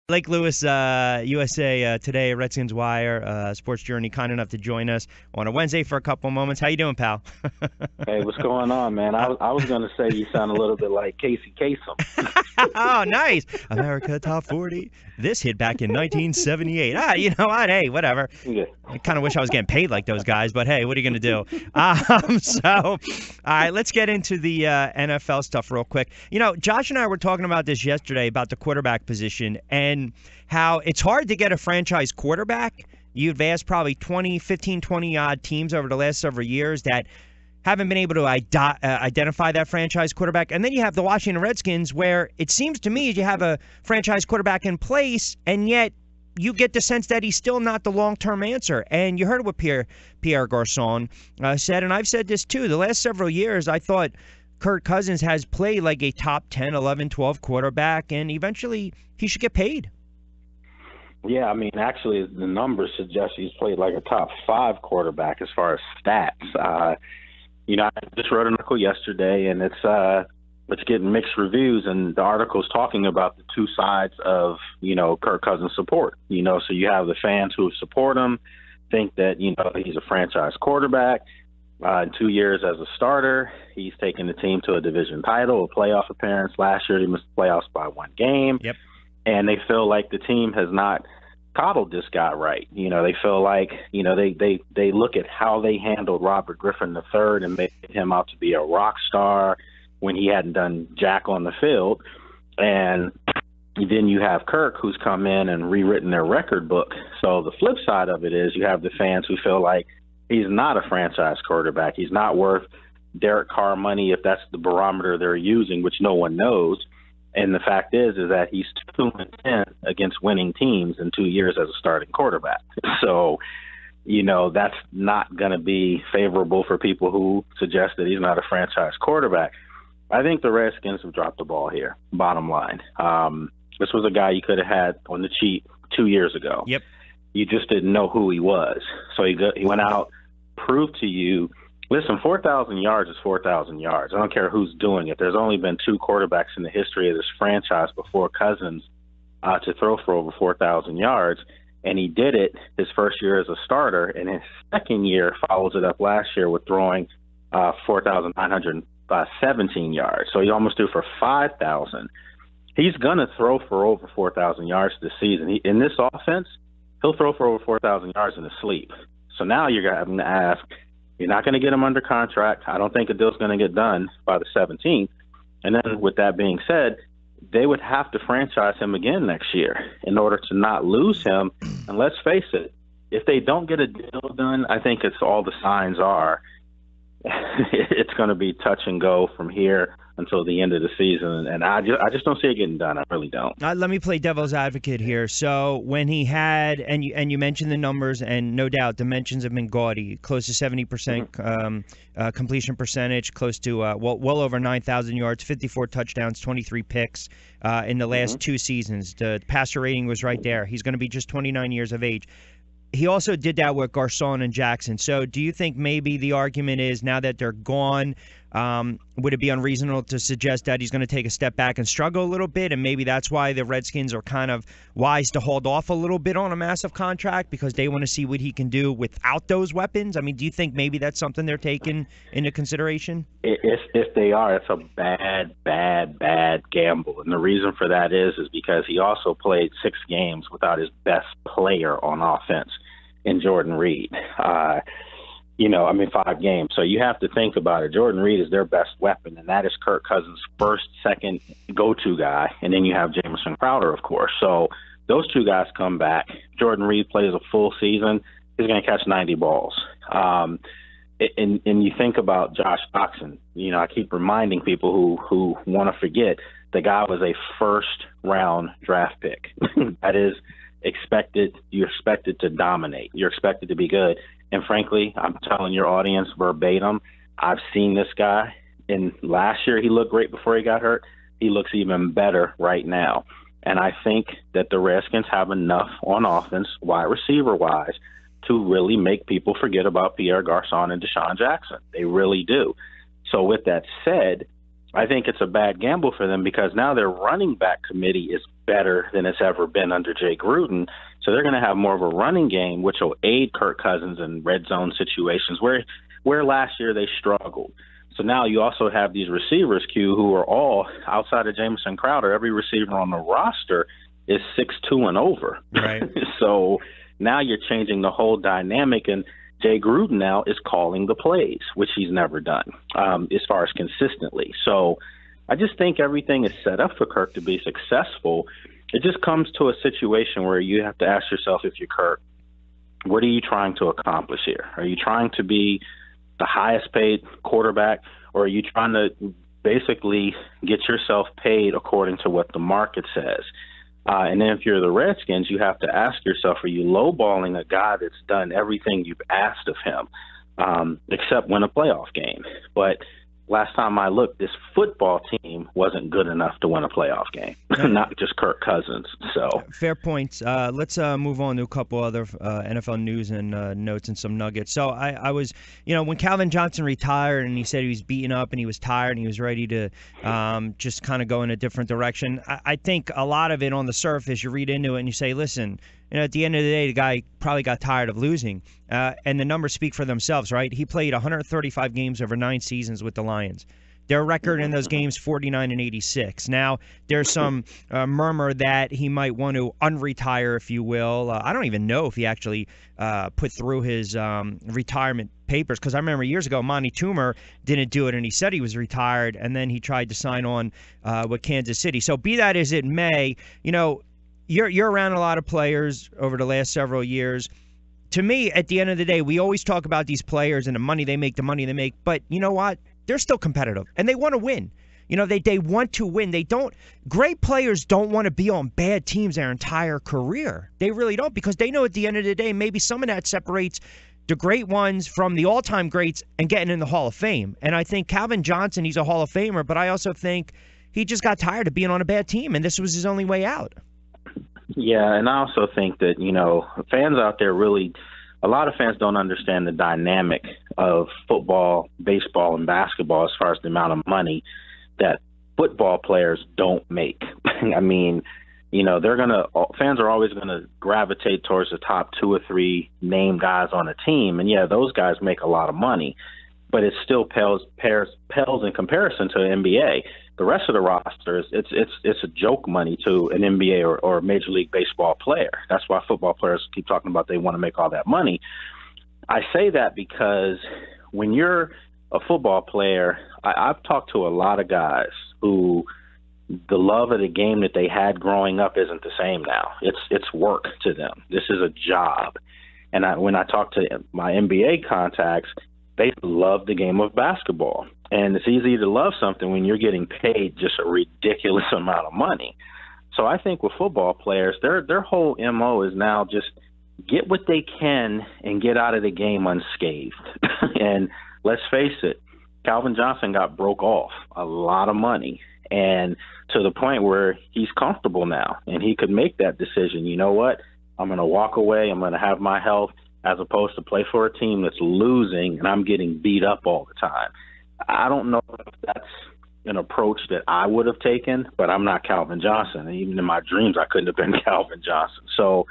Lake Lewis, USA Today, Redskins Wire, Sports Journey, kind enough to join us on a Wednesday for a couple moments. How you doing, pal? Hey, what's going on, man? I was going to say you sound a little bit like Casey Kasem. Oh, nice. America Top 40. This hit back in 1978. You know what? Hey, whatever. Yeah. I kind of wish I was getting paid like those guys, but hey, what are you going to do? All right, let's get into the NFL stuff real quick. You know, Josh and I were talking about this yesterday about the quarterback position and how it's hard to get a franchise quarterback. You've asked probably 20 odd teams over the last several years that haven't been able to identify that franchise quarterback. And then you have the Washington Redskins, where it seems to me you have a franchise quarterback in place, and yet you get the sense that he's still not the long-term answer. And you heard what Pierre Garçon said, and I've said this too. The last several years, I thought Kirk Cousins has played like a top 10, 11, 12 quarterback, and eventually he should get paid. Yeah, I mean, actually, the numbers suggest he's played like a top 5 quarterback as far as stats. You know, I just wrote an article yesterday, and it's getting mixed reviews, and the article's talking about the two sides of, you know, Kirk Cousins' support. You know, so you have the fans who support him, think that, you know, he's a franchise quarterback. In 2 years as a starter, he's taken the team to a division title, a playoff appearance. Last year, he missed the playoffs by 1 game. Yep. And they feel like the team has not coddled this guy right. You know, they feel like, you know, they look at how they handled Robert Griffin III and made him out to be a rock star when he hadn't done jack on the field. And then you have Kirk, who's come in and rewritten their record book. So the flip side of it is you have the fans who feel like he's not a franchise quarterback. He's not worth Derek Carr money, if that's the barometer they're using, which no one knows. And the fact is that he's 2-10 against winning teams in 2 years as a starting quarterback. So, you know, that's not going to be favorable for people who suggest that he's not a franchise quarterback. I think the Redskins have dropped the ball here, bottom line. This was a guy you could have had on the cheap 2 years ago. Yep. You just didn't know who he was. So he went out, proved to you, listen, 4,000 yards is 4,000 yards. I don't care who's doing it. There's only been 2 quarterbacks in the history of this franchise before Cousins to throw for over 4,000 yards, and he did it his first year as a starter, and his second year follows it up last year with throwing 4,917 yards. So he almost threw for 5,000. He's going to throw for over 4,000 yards this season. In this offense, he'll throw for over 4,000 yards in his sleep. So now you're having to ask, you're not going to get him under contract. I don't think a deal's going to get done by the 17th. And then with that being said, they would have to franchise him again next year in order to not lose him. And let's face it, if they don't get a deal done, I think it's all the signs are it's going to be touch and go from here until the end of the season, and I just don't see it getting done. I really don't. Let me play devil's advocate here. So when he had, and you mentioned the numbers, and no doubt dimensions have been gaudy, close to 70% completion percentage, close to well over 9,000 yards, 54 touchdowns, 23 picks in the last 2 seasons. The passer rating was right there. He's going to be just 29 years of age. He also did that with Garçon and Jackson. So do you think maybe the argument is now that they're gone, would it be unreasonable to suggest that he's going to take a step back and struggle a little bit, and maybe that's why the Redskins are kind of wise to hold off a little bit on a massive contract because they want to see what he can do without those weapons? I mean, do you think maybe that's something they're taking into consideration? If they are, it's a bad gamble. And the reason for that is because he also played 6 games without his best player on offense in Jordan Reed. 5 games. So you have to think about it. Jordan Reed is their best weapon, and that is Kirk Cousins' first, second go-to guy. And then you have Jamison Crowder, of course. So those 2 guys come back. Jordan Reed plays a full season. He's going to catch 90 balls. And you think about Josh Doxson. You know, I keep reminding people who want to forget the guy was a first-round draft pick. That is expected. You're expected to dominate. You're expected to be good. And frankly, I'm telling your audience verbatim, I've seen this guy. And last year he looked great before he got hurt. He looks even better right now. And I think that the Redskins have enough on offense, wide receiver-wise, to really make people forget about Pierre Garçon and Deshaun Jackson. They really do. So with that said, I think it's a bad gamble for them because now their running back committee is better than it's ever been under Jay Gruden. So they're going to have more of a running game, which will aid Kirk Cousins in red zone situations where last year they struggled. So now you also have these receivers, Q, who are all outside of Jamison Crowder. Every receiver on the roster is 6'2" and over. Right. So now you're changing the whole dynamic, and Jay Gruden now is calling the plays, which he's never done as far as consistently. So I just think everything is set up for Kirk to be successful. It just comes to a situation where you have to ask yourself, if you're Kirk, what are you trying to accomplish here? Are you trying to be the highest paid quarterback, or are you trying to basically get yourself paid according to what the market says? And then if you're the Redskins, you have to ask yourself, are you lowballing a guy that's done everything you've asked of him, except win a playoff game? But last time I looked, this football team wasn't good enough to win a playoff game, not just Kirk Cousins. So fair points. Let's move on to a couple other NFL news and notes and some nuggets. So I was, when Calvin Johnson retired and he said he was beaten up and he was tired and he was ready to just kind of go in a different direction, I think a lot of it on the surface, you read into it and you say, listen, at the end of the day, the guy probably got tired of losing. And the numbers speak for themselves, right? He played 135 games over 9 seasons with the Lions. Their record in those games, 49-86. Now, there's some murmur that he might want to unretire, if you will. I don't even know if he actually put through his retirement papers, because I remember years ago, Monty Toomer didn't do it, and he said he was retired, and then he tried to sign on with Kansas City. So be that as it may, you're around a lot of players over the last several years. To me, at the end of the day, we always talk about these players and the money they make, but you know what? They're still competitive, and they want to win. They want to win. Great players don't want to be on bad teams their entire career. They really don't, because they know at the end of the day, maybe some of that separates the great ones from the all-time greats and getting in the Hall of Fame. And I think Calvin Johnson, he's a Hall of Famer, but I also think he just got tired of being on a bad team, and this was his only way out. Yeah, and I also think that, fans out there a lot of fans don't understand the dynamic of football, baseball, and basketball as far as the amount of money that football players don't make. I mean, fans are always going to gravitate towards the top 2 or 3 name guys on a team. And yeah, those guys make a lot of money, but it still pales in comparison to the NBA. The rest of the roster it's a joke money to an NBA or Major League Baseball player. That's why football players keep talking about they want to make all that money. I say that because when you're a football player, I've talked to a lot of guys who the love of the game that they had growing up isn't the same now. It's work to them. This is a job. And when I talk to my NBA contacts, they love the game of basketball. And it's easy to love something when you're getting paid just a ridiculous amount of money. So I think with football players, their whole MO is now just get what they can and get out of the game unscathed. And let's face it, Calvin Johnson got broke off a lot of money, and to the point where he's comfortable now and he could make that decision. You know what? I'm going to walk away. I'm going to have my health, as opposed to play for a team that's losing and I'm getting beat up all the time. I don't know if that's an approach that I would have taken, but I'm not Calvin Johnson. And even in my dreams, I couldn't have been Calvin Johnson. So,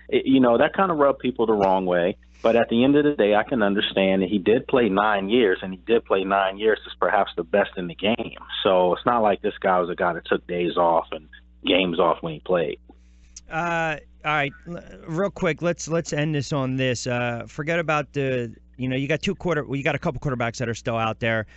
that kind of rubbed people the wrong way. But at the end of the day, I can understand that he did play 9 years, and he did play 9 years as perhaps the best in the game. So it's not like this guy was a guy that took days off and games off when he played. All right, real quick, let's end this on this. Forget about you got you got a couple quarterbacks that are still out there.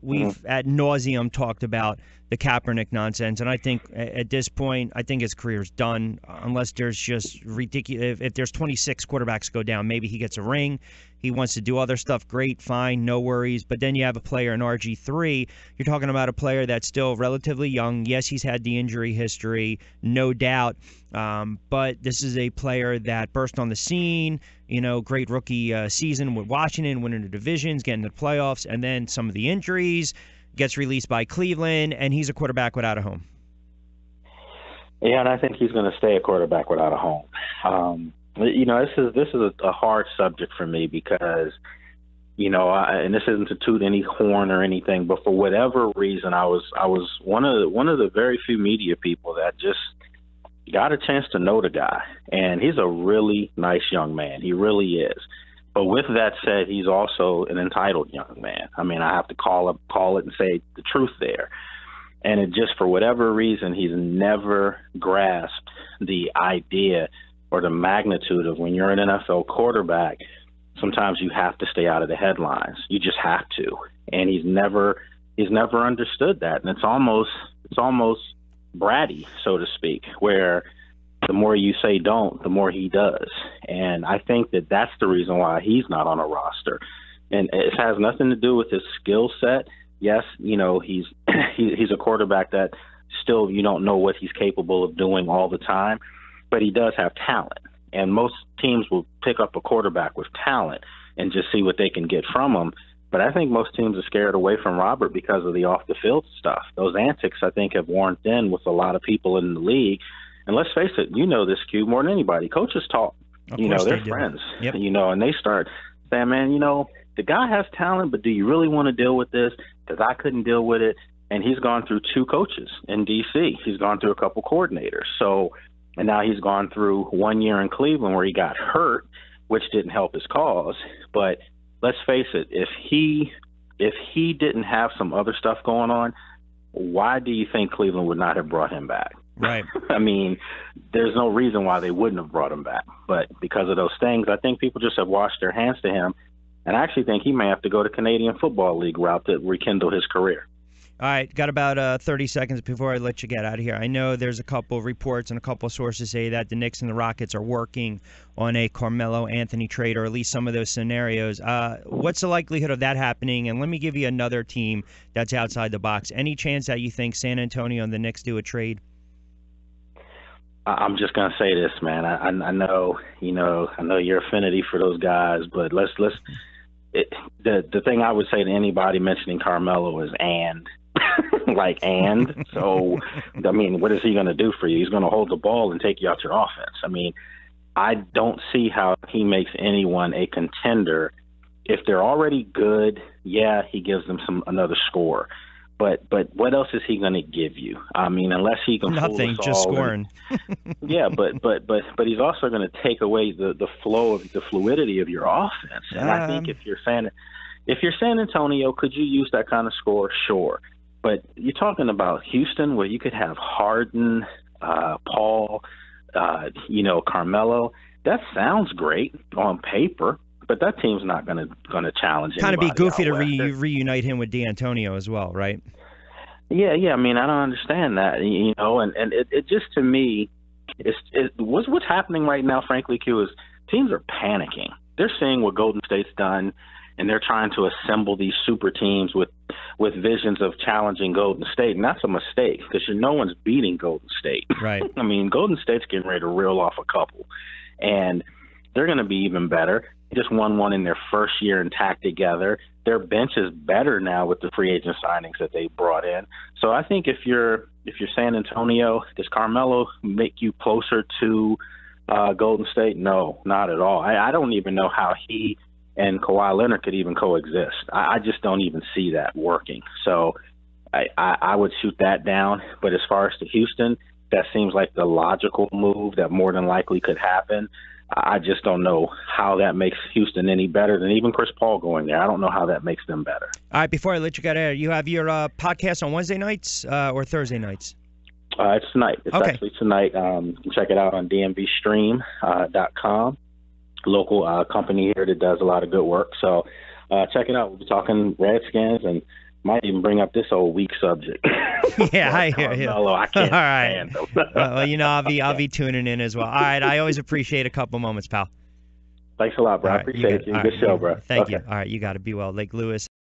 We've ad nauseum talked about the Kaepernick nonsense, and I think at this point, I think his career's done unless there's just ridiculous. If there's 26 quarterbacks go down, maybe he gets a ring. He wants to do other stuff. Great, fine, no worries. But then you have a player in RG3. You're talking about a player that's still relatively young. Yes, he's had the injury history, no doubt. But this is a player that burst on the scene. Great rookie season with Washington, winning the divisions, getting to the playoffs, and then some of the injuries. Gets released by Cleveland, and he's a quarterback without a home. Yeah, and I think he's going to stay a quarterback without a home. This is a hard subject for me because, and this isn't to toot any horn or anything, but for whatever reason, I was one of the very few media people that just got a chance to know the guy, and he's a really nice young man. He really is. But with that said, he's also an entitled young man. I mean, I have to call it and say the truth there. And it just, for whatever reason, he's never grasped the idea or the magnitude of when you're an NFL quarterback, sometimes you have to stay out of the headlines. You just have to. And he's never understood that. And it's almost bratty, so to speak, where the more you say don't, the more he does. And I think that that's the reason why he's not on a roster. And it has nothing to do with his skill set. Yes, he's a quarterback that still you don't know what he's capable of doing all the time, but he does have talent. And most teams will pick up a quarterback with talent and just see what they can get from him. But I think most teams are scared away from Robert because of the off-the-field stuff. Those antics, I think, have worn thin with a lot of people in the league. And let's face it, this, Q, more than anybody. Coaches talk. They're friends. Yep. And they start saying, man, the guy has talent, but do you really want to deal with this? Because I couldn't deal with it. And he's gone through 2 coaches in D.C. He's gone through a couple coordinators. And now he's gone through 1 year in Cleveland where he got hurt, which didn't help his cause. But let's face it, if he didn't have some other stuff going on, why do you think Cleveland would not have brought him back? Right. I mean, there's no reason why they wouldn't have brought him back. But because of those things, I think people just have washed their hands to him. And I actually think he may have to go to Canadian Football League route to rekindle his career. All right, got about 30 seconds before I let you get out of here. I know there's a couple of reports and a couple of sources say that the Knicks and the Rockets are working on a Carmelo Anthony trade, or at least some of those scenarios. What's the likelihood of that happening? And let me give you another team that's outside the box. Any chance that you think San Antonio and the Knicks do a trade? I'm just gonna say this, man. I know your affinity for those guys, but the thing I would say to anybody mentioning Carmelo is and so I mean, what is he going to do for you? He's going to hold the ball and take you out your offense. I mean, I don't see how he makes anyone a contender. If they're already good, yeah, he gives them another score. But what else is he going to give you? I mean, unless he can nothing, fool us just all scoring. Yeah, but he's also going to take away the flow of the fluidity of your offense. And I think if you're San Antonio, could you use that kind of score? Sure. But you're talking about Houston, where you could have Harden, Paul, Carmelo. That sounds great on paper, but that team's not going to challenge anybody. Kind of be goofy to reunite him with D'Antonio as well, right? Yeah. I mean, I don't understand that, and it just, to me, what's happening right now, frankly, Q, is teams are panicking. They're seeing what Golden State's done, and they're trying to assemble these super teams with visions of challenging Golden State. And that's a mistake, because no one's beating Golden State. Right. I mean, Golden State's getting ready to reel off a couple, and they're going to be even better. They just won one in their first year intact together. Their bench is better now with the free agent signings that they brought in. So I think if you're San Antonio, does Carmelo make you closer to Golden State? No, not at all. I don't even know how he and Kawhi Leonard could even coexist. I just don't even see that working. So I would shoot that down. But as far as to Houston, that seems like the logical move that more than likely could happen. I just don't know how that makes Houston any better than even Chris Paul going there. I don't know how that makes them better. All right, before I let you get out, you have your podcast on Wednesday nights or Thursday nights? It's tonight. It's okay. Actually tonight. You can check it out on dmbstream.com. Local company here that does a lot of good work. So check it out. We'll be talking Redskins and might even bring up this old weak subject. Yeah, I hear you. I can't stand them. Well, I'll be tuning in as well. All right, I always appreciate a couple moments, pal. Thanks a lot, bro. I appreciate it. Good show, bro. Thank you. All right, you got to be well. Lake Lewis.